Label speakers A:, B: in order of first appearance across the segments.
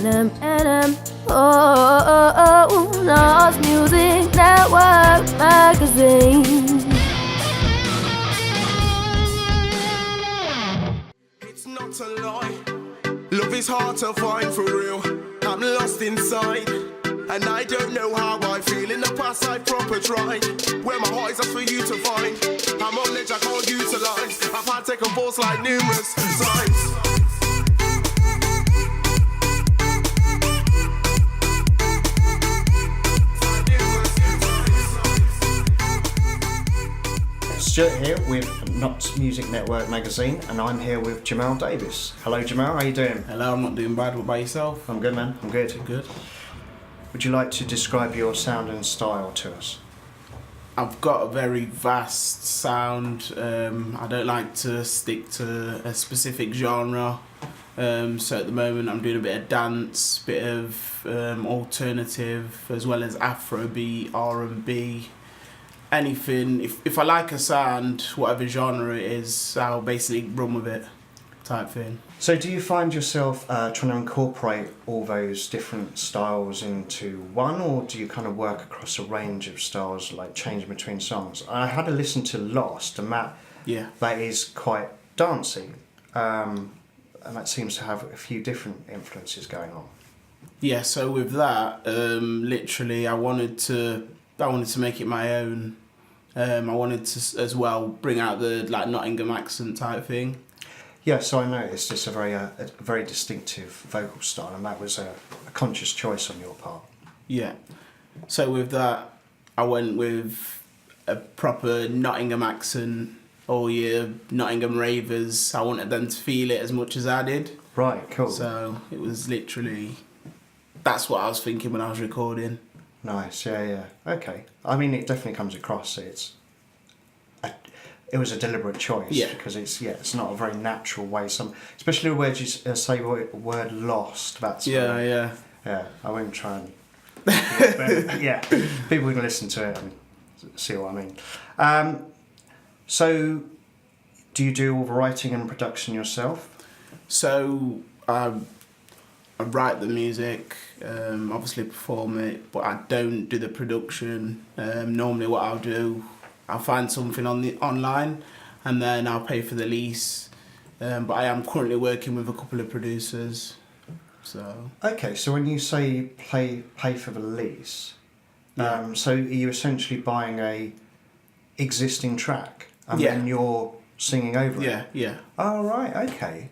A: Nas Music Network Magazine.
B: It's not a lie. Love is hard to find for real. I'm lost inside, and I don't know how I feel. In the past I proper tried. Where my heart is up for you to find. I'm on edge I can't utilize. I've had to take a pulse like numerous times.
C: Stuart here with Knots Music Network magazine, and I'm here with Jaymal Davis. Hello Jaymal, how you doing?
D: Hello, I'm not doing bad. What about yourself?
C: I'm good, man. I'm good.
D: Good.
C: Would you like to describe your sound and style to us?
D: I've got a very vast sound. I don't like to stick to a specific genre. So at the moment I'm doing a bit of dance, bit of alternative, as well as Afrobeat, R&B. Anything. If I like a sound, whatever genre it is, I'll basically run with it, type thing.
C: So do you find yourself trying to incorporate all those different styles into one, or do you kind of work across a range of styles, like changing between songs? I had a listen to Lost, and that is quite dancey, and that seems to have a few different influences going on.
D: Yeah, so with that, literally I wanted to make it my own. I wanted to as well bring out the Nottingham accent type thing.
C: Yeah, so I noticed it's a very distinctive vocal style, and that was a conscious choice on your part.
D: Yeah. So with that, I went with a proper Nottingham accent. All your Nottingham ravers, I wanted them to feel it as much as I did.
C: Right, cool.
D: So it was literally, that's what I was thinking when I was recording.
C: Nice, yeah. Okay. I mean, it definitely comes across. It was a deliberate choice, because it's not a very natural way. Especially the word you say the word lost. That's
D: yeah.
C: I won't try and. But, yeah, people can listen to it and see what I mean. So, do you do all the writing and production yourself?
D: So I write the music, obviously perform it, but I don't do the production. Normally what I'll do, I'll find something online and then I'll pay for the lease. But I am currently working with a couple of producers. So
C: okay, so when you say pay for the lease, so are you essentially buying a existing track and then you're singing over it?
D: Yeah.
C: Oh right, okay.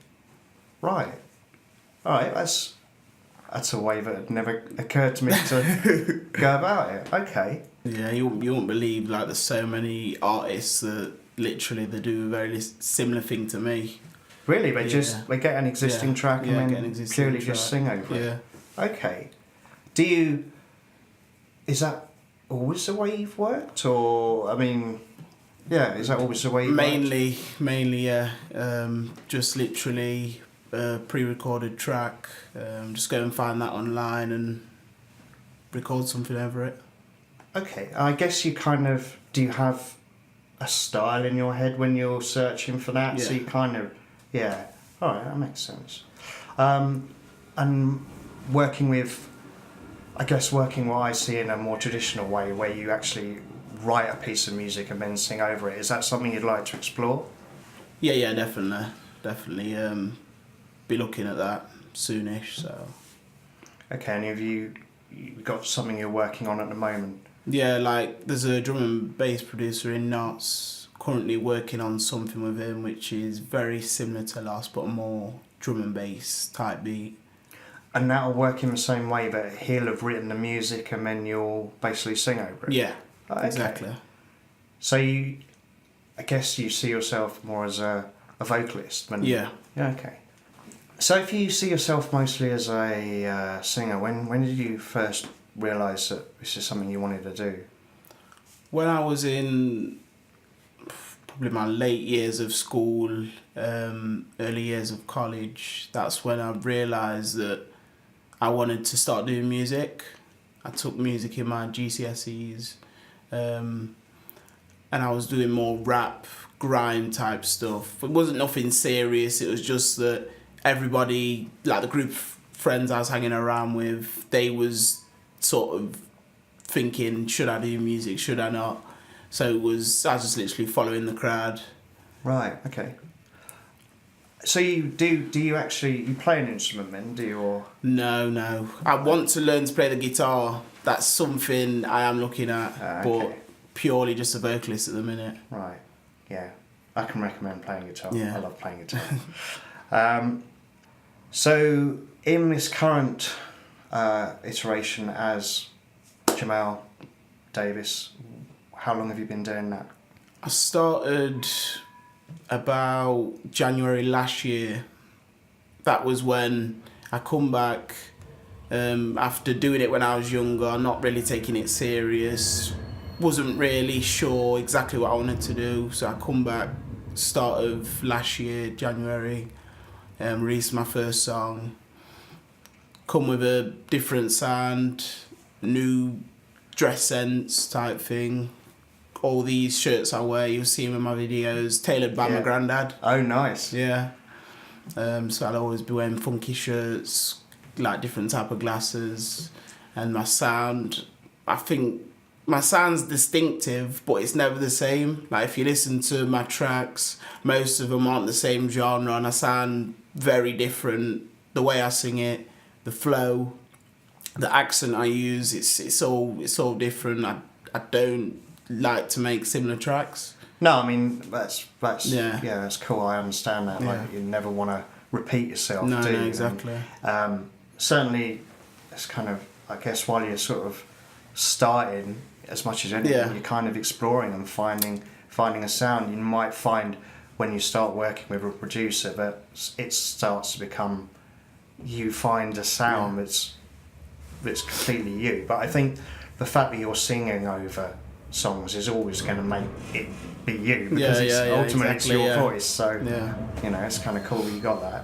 C: Right. Alright, that's a way that had never occurred to me to go about it. Okay.
D: Yeah, you won't believe there's so many artists that literally they do a very similar thing to me.
C: Really? They get an existing track and then purely just sing over it?
D: Yeah.
C: Okay. Is that always the way you've worked, or is that always the way you've worked?
D: Mainly, yeah. Just literally a pre-recorded track. Just go and find that online and record something over it.
C: Okay, I guess do you have a style in your head when you're searching for that?
D: Yeah.
C: So you alright, that makes sense. And working what I see in a more traditional way, where you actually write a piece of music and then sing over it, is that something you'd like to explore?
D: Yeah, definitely. Be looking at that soonish. So.
C: Okay, and have you got something you're working on at the moment?
D: Yeah, there's a drum and bass producer in Knots, currently working on something with him which is very similar to Lost, but a more drum and bass type beat.
C: And that'll work in the same way that he'll have written the music and then you'll basically sing over it?
D: Yeah,
C: okay.
D: Exactly.
C: So I guess you see yourself more as a vocalist?
D: Yeah.
C: Yeah, okay. So if you see yourself mostly as a singer, when did you first realise that this is something you wanted to do?
D: When I was in probably my late years of school, early years of college, that's when I realised that I wanted to start doing music. I took music in my GCSEs, and I was doing more rap, grime type stuff. It wasn't nothing serious, it was just that everybody, the group friends I was hanging around with, they was sort of thinking, should I do music, should I not? So I was just literally following the crowd.
C: Right, okay. So you you play an instrument then, do you? Or?
D: No. I want to learn to play the guitar. That's something I am looking at,
C: okay.
D: but purely just a vocalist at the minute.
C: Right, yeah. I can recommend playing guitar.
D: Yeah.
C: I love playing guitar. So in this current iteration as Jaymal Davis, how long have you been doing that?
D: I started about January last year. That was when I come back after doing it when I was younger, not really taking it serious, wasn't really sure exactly what I wanted to do, so I come back start of last year, January, released my first song, come with a different sound, new dress sense type thing. All these shirts I wear, you'll see them in my videos, tailored by my granddad.
C: Oh, nice.
D: Yeah. So I'll always be wearing funky shirts, like different type of glasses, and my sound, I think my sound's distinctive, but it's never the same. Like if you listen to my tracks, most of them aren't the same genre, and I sound very different. The way I sing it, the flow, the accent I use, it's all different. I don't like to make similar tracks.
C: No, I mean that's
D: yeah,
C: that's cool. I understand that. Like you never want to repeat yourself.
D: No,
C: do you?
D: exactly.
C: And, certainly, it's kind of, I guess, while you're sort of starting, as much as anything, you're kind of exploring and finding a sound. You might find when you start working with a producer that it starts to become, you find a sound that's completely you. But I think the fact that you're singing over songs is always going to make it be you, because ultimately it's your voice. So you know, it's kind of cool you got that.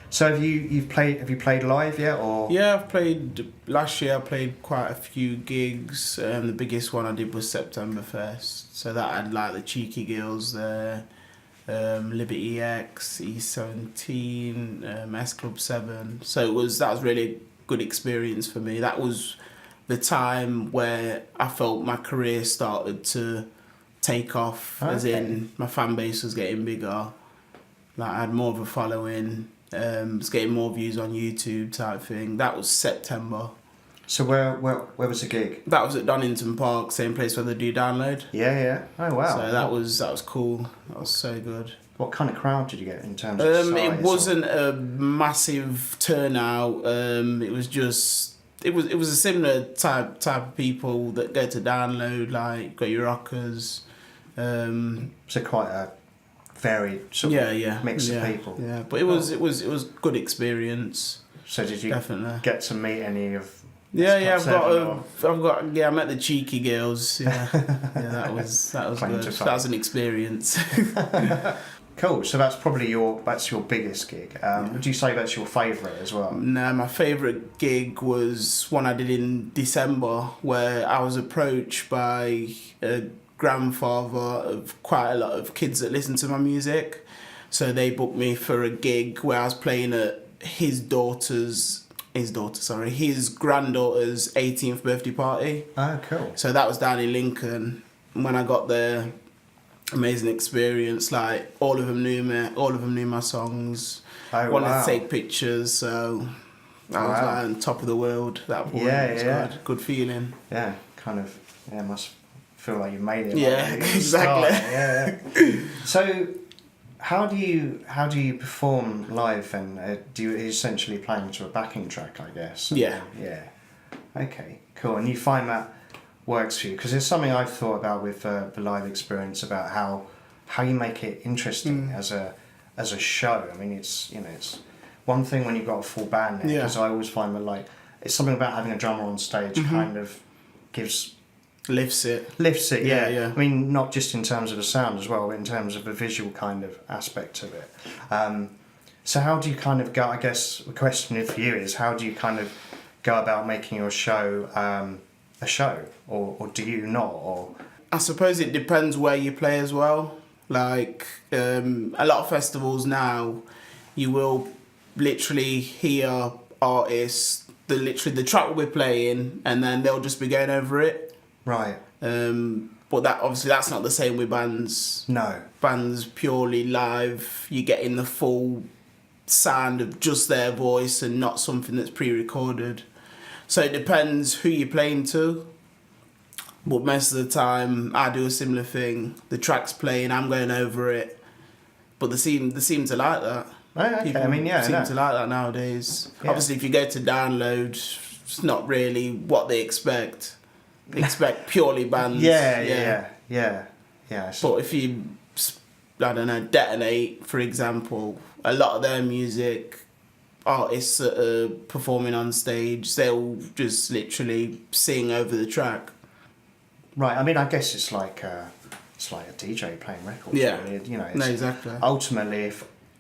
C: So have you played live yet, or?
D: Yeah, I've played last year. I played quite a few gigs. The biggest one I did was September Fest. So that had like the Cheeky Girls there, Liberty X, E17, S Club 7. So that was really a good experience for me. That was the time where I felt my career started to take off, as in my fan base was getting bigger. Like I had more of a following, was getting more views on YouTube type thing. That was September.
C: So where was the gig?
D: That was at Donington Park, same place where they do Download.
C: Yeah. Oh wow.
D: So that was cool. That was so good.
C: What kind of crowd did you get in terms of size?
D: It wasn't a massive turnout. It was just. It was a similar type of people that go to Download, like got your rockers.
C: So quite a varied sort of mix of people.
D: Yeah, but it was good experience.
C: So did you
D: definitely
C: get to meet any of?
D: I met the Cheeky Girls. Yeah, that was good. That was an experience.
C: Cool. So that's probably your biggest gig. Would you say that's your favourite as well?
D: No, my favourite gig was one I did in December, where I was approached by a grandfather of quite a lot of kids that listen to my music. So they booked me for a gig where I was playing at his granddaughter's 18th birthday party.
C: Oh, cool.
D: So that was down in Lincoln. When I got there, amazing experience. Like all of them knew me, all of them knew my songs. Wanted to take pictures, so I was like on top of the world that point. Yeah. Good feeling.
C: Yeah, kind of. Yeah, must feel like you made it.
D: Yeah, exactly.
C: Yeah. So, how do you perform live? And do you essentially playing to a backing track, I guess?
D: Yeah.
C: Yeah. Okay. Cool. And you find that works for you, because there's something I've thought about with the live experience about how you make it interesting as a show. I mean, it's one thing when you've got a full band there, because I always find that like it's something about having a drummer on stage kind of lifts it. Yeah. I mean, not just in terms of the sound as well, but in terms of the visual kind of aspect of it. So how do you kind of go? I guess the question for you is, how do you kind of go about making your show a show, or do you not? Or
D: I suppose it depends where you play as well. Like a lot of festivals now, you will literally hear artists, the track we're playing, and then they'll just be going over it.
C: Right.
D: But that obviously that's not the same with bands.
C: No.
D: Bands purely live, you're getting the full sound of just their voice and not something that's pre-recorded. So it depends who you're playing to. But most of the time, I do a similar thing. The track's playing, I'm going over it. But they seem to like that.
C: Oh, okay.
D: People
C: I mean, yeah,
D: seem
C: no.
D: to like that nowadays.
C: Yeah.
D: Obviously, if you go to download, it's not really what they expect. They expect purely bands.
C: Yeah.
D: But if you, I don't know, Detonate, for example, a lot of their music, artists that are performing on stage, they'll just literally sing over the track.
C: Right. I mean, I guess it's like a DJ playing records.
D: Yeah.
C: Really. You know.
D: No, exactly.
C: Ultimately,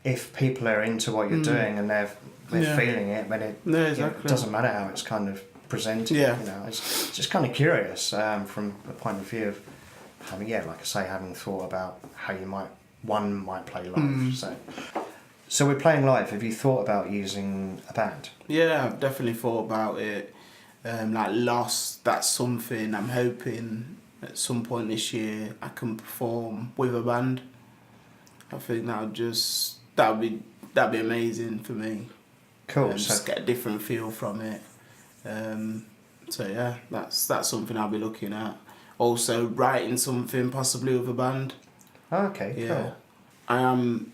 C: if people are into what you're doing and they're feeling it, then it doesn't matter how it's kind of presented.
D: Yeah.
C: You know, it's just kind of curious from the point of view of having, like I say, having thought about how one might play live. So we're playing live. Have you thought about using a band?
D: Yeah, I've definitely thought about it. Like Lost, that's something I'm hoping at some point this year I can perform with a band. I think that'd be amazing for me.
C: Cool.
D: Just get a different feel from it. So yeah, that's something I'll be looking at. Also writing something possibly with a band.
C: Okay.
D: Yeah.
C: Cool.
D: I am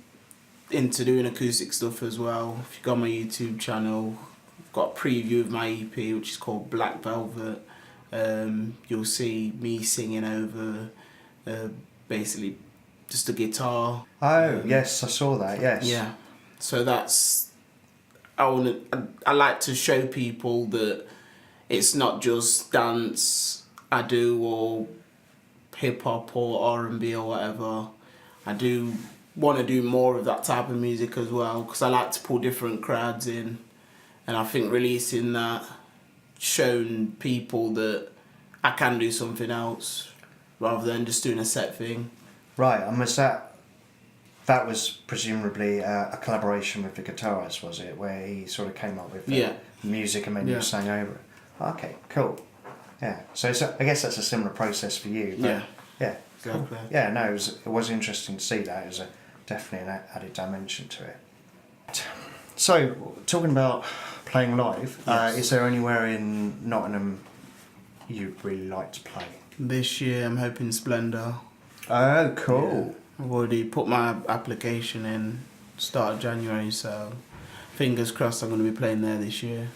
D: into doing acoustic stuff as well. If you go on my YouTube channel, I've got a preview of my EP which is called Black Velvet. You'll see me singing over basically just a guitar.
C: Oh yes, I saw that. Yes.
D: Yeah. So I like to show people that it's not just dance I do or hip hop or R&B or whatever. I do want to do more of that type of music as well because I like to pull different crowds in, and I think releasing that, showing people that I can do something else rather than just doing a set thing.
C: Right, and that was presumably a collaboration with the guitarist, was it? Where he sort of came up with the music and then you sang over it. Okay, cool. Yeah, so I guess that's a similar process for you. But yeah,
D: exactly.
C: Cool. Yeah, no, it was interesting to see that. It was definitely an added dimension to it. So, talking about playing live, is there anywhere in Nottingham you'd really like to play?
D: This year I'm hoping Splendour.
C: Oh, cool.
D: Yeah. I've already put my application in start of January, so fingers crossed I'm going to be playing there this year.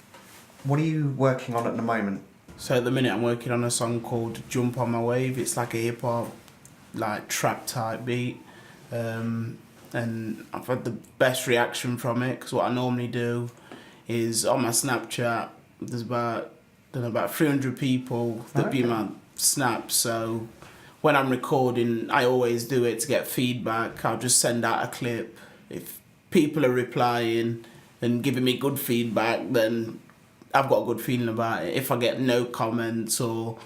C: What are you working on at the moment?
D: So at the minute I'm working on a song called Jump on My Wave. It's like a hip hop, like trap type beat. And I've had the best reaction from it because what I normally do is on my Snapchat, there's about 300 people that view my snaps. So when I'm recording, I always do it to get feedback. I'll just send out a clip. If people are replying and giving me good feedback, then I've got a good feeling about it. If I get no comments or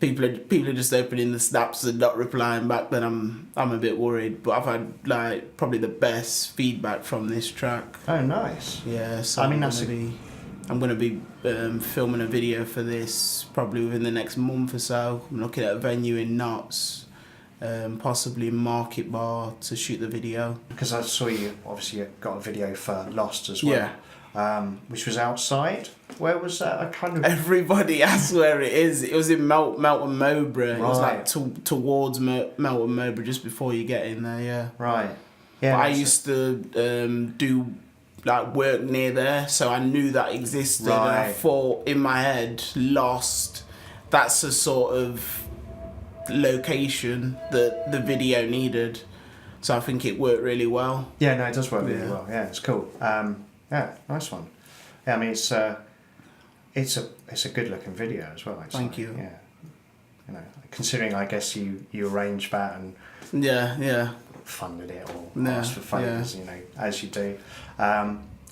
D: people are just opening the snaps and not replying back, then I'm a bit worried. But I've had like probably the best feedback from this track.
C: Oh, nice.
D: Yeah, so
C: I mean,
D: I'm gonna be filming a video for this probably within the next month or so. I'm looking at a venue in Notts, possibly Market Bar to shoot the video.
C: Because I saw you obviously got a video for Lost as well.
D: Yeah.
C: Which was outside. Where was that? I kind of.
D: Everybody asks where it is. It was in Melton Mowbray. It was
C: Right.
D: like towards Melton Mowbray, just before you get in there. Yeah.
C: Right. Yeah.
D: But I used to do like work near there, so I knew that existed. And I
C: Right.
D: thought in my head, Lost, that's a sort of location that the video needed. So I think it worked really well.
C: Yeah, no, it does work really
D: Yeah.
C: well. Yeah, it's cool. Yeah, nice one. Yeah, I mean it's a good looking video as well. Actually.
D: Thank you.
C: Yeah, you know, considering I guess you arranged that and
D: Yeah.
C: funded it or
D: Yeah,
C: asked for favours, you know, as you do.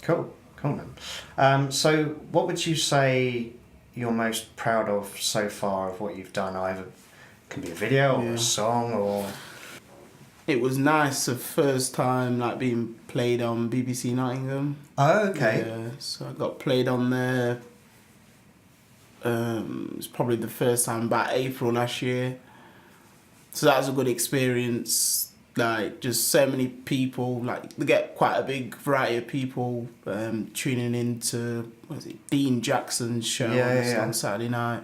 C: Cool, man. So, what would you say you're most proud of so far of what you've done? Either it can be a video or a song or.
D: It was nice the first time like being played on BBC Nottingham.
C: Oh, okay.
D: Yeah, so I got played on there. It's probably the first time about April last year. So that was a good experience. Like, just so many people, like, they get quite a big variety of people tuning into, what is it, Dean Jackson's show on Saturday night.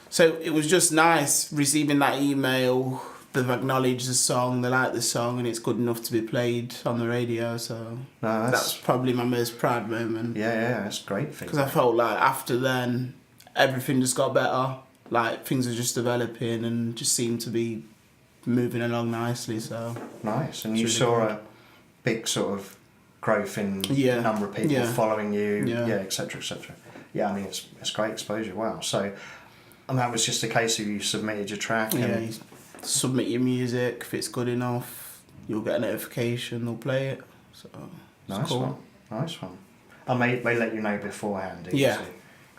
D: So it was just nice receiving that email. They've acknowledged the song, they like the song, and it's good enough to be played on the radio. So that's probably my most proud moment.
C: Yeah, that's great.
D: Because I felt like after then, everything just got better. Like, things were just developing and just seemed to be moving along nicely. So
C: nice. And you saw a big sort of growth in number of people following you, etc., etc. Yeah, I mean, it's great exposure. Wow. So, and that was just a case of you submitted your track. And
D: you submit your music. If it's good enough, you'll get a notification. They'll play it. So
C: nice
D: cool.
C: Nice one. And they let you know beforehand.
D: Yeah.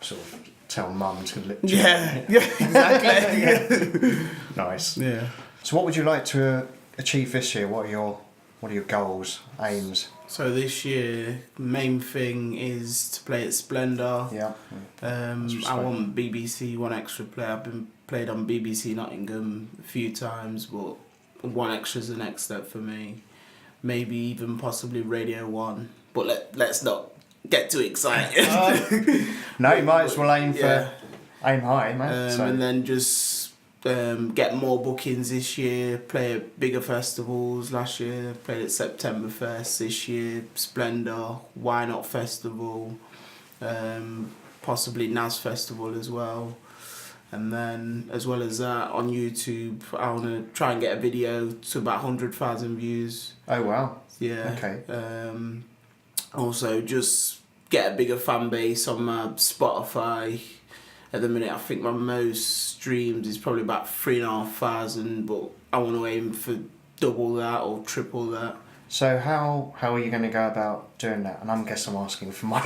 C: Sort of tell mum to.
D: Yeah, exactly.
C: Nice.
D: Yeah.
C: So, what would you like to achieve this year? What are your goals, aims?
D: So this year, main thing is to play at Splendour.
C: Yeah.
D: I want BBC One Extra play. I've been played on BBC Nottingham a few times, but One Extra is the next step for me. Maybe even possibly Radio 1. But let's not get too excited.
C: No, you might as well aim high, mate.
D: And then just get more bookings this year, play at bigger festivals. Last year played at September Fest, this year Splendour, Why Not Festival, possibly NAS Festival as well. And then as well as that, on YouTube I want to try and get a video to about 100,000 views.
C: Oh wow.
D: Yeah.
C: Okay.
D: Also just get a bigger fan base on my Spotify. At the minute, I think my most streams is probably about 3,500, but I want to aim for double that or triple that.
C: So how are you going to go about doing that? And I guess I'm asking for my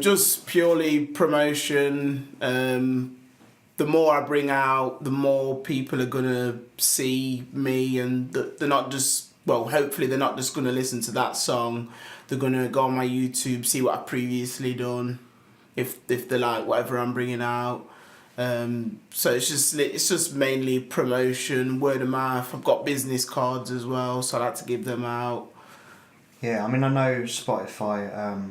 D: just purely promotion. The more I bring out, the more people are going to see me, and they're not just, well, hopefully they're not just going to listen to that song. They're going to go on my YouTube, see what I've previously done. If they like whatever I'm bringing out, so it's just mainly promotion, word of mouth. I've got business cards as well, so I like to give them out.
C: Yeah, I mean, I know Spotify,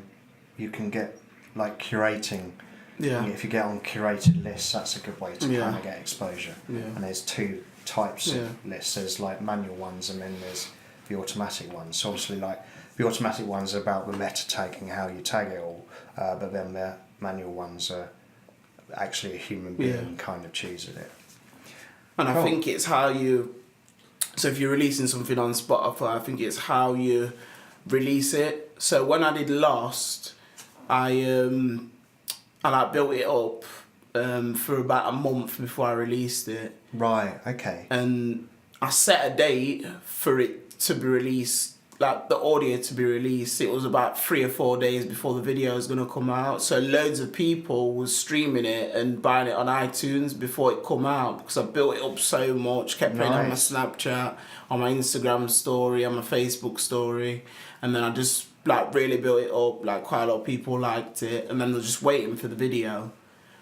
C: you can get like curating.
D: Yeah.
C: If you get on curated lists, that's a good way to kind of get exposure. Yeah. And there's two types of lists. There's like manual ones, and then there's the automatic ones. So obviously, like the automatic ones are about the meta tagging, how you tag it all, but then the manual ones are actually a human being kind of choosing it.
D: And I think it's how you... So if you're releasing something on Spotify, I think it's how you release it. So when I did Lost, I like built it up for about a month before I released it.
C: Right, okay.
D: And I set a date for it to be released, like the audio to be released. It was about 3 or 4 days before the video was going to come out. So loads of people was streaming it and buying it on iTunes before it come out, because I built it up so much, kept putting it on my Snapchat, on my Instagram story, on my Facebook story. And then I just like really built it up, like quite a lot of people liked it, and then they're just waiting for the video.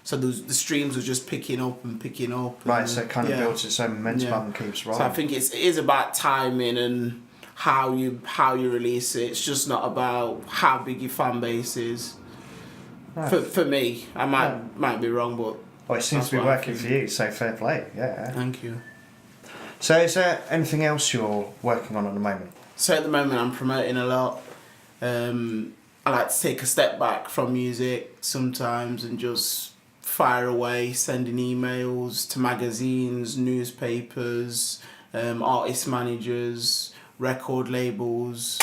D: So the streams were just picking up and picking up.
C: Right, so it kind of builds its own momentum and keeps rolling.
D: So I think it is about timing and how you release it. It's just not about how big your fan base is. Right. For me, I might be wrong, but
C: well, it seems to be working for you. So fair play, yeah.
D: Thank you.
C: So is there anything else you're working on at the moment?
D: So at the moment, I'm promoting a lot. I like to take a step back from music sometimes and just fire away, sending emails to magazines, newspapers, artist managers, record labels.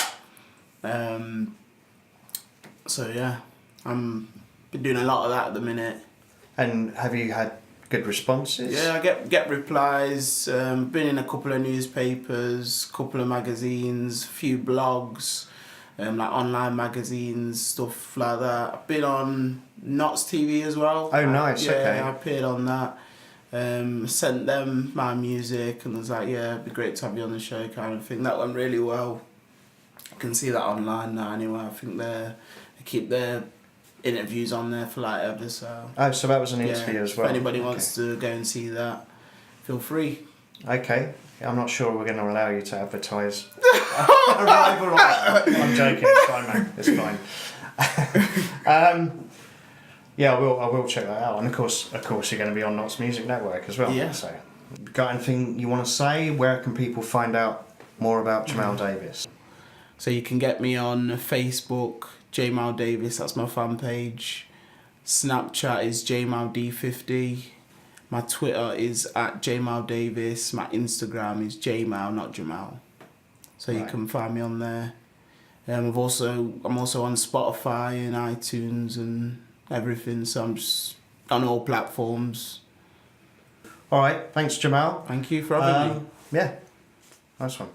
D: So yeah, I'm been doing a lot of that at the minute.
C: And have you had good responses?
D: Yeah, I get replies. Been in a couple of newspapers, couple of magazines, a few blogs, like online magazines, stuff like that. I've been on Knots TV as well.
C: Oh, nice. Okay.
D: I appeared on that. Sent them my music and was like, yeah, it'd be great to have you on the show, kind of thing. That went really well. can see that online now anyway. I think they keep their interviews on there for like ever, so...
C: Oh, so that was an interview as well?
D: If anybody wants to go and see that, feel free.
C: Okay. I'm not sure we're going to allow you to advertise. I'm joking, it's fine, mate. It's fine. Yeah, I will check that out. And of course you're going to be on Knots Music Network as well.
D: Yeah.
C: So, got anything you want to say? Where can people find out more about Jaymal Davis?
D: So you can get me on Facebook, Jaymal Davis, that's my fan page. Snapchat is JaymalD50. My Twitter is at Jaymal Davis. My Instagram is Jaymal, not Jamal. So you can find me on there. I'm also on Spotify and iTunes and everything. So I'm just on all platforms.
C: All right, thanks, Jaymal.
D: Thank you for having me.
C: Yeah, nice one.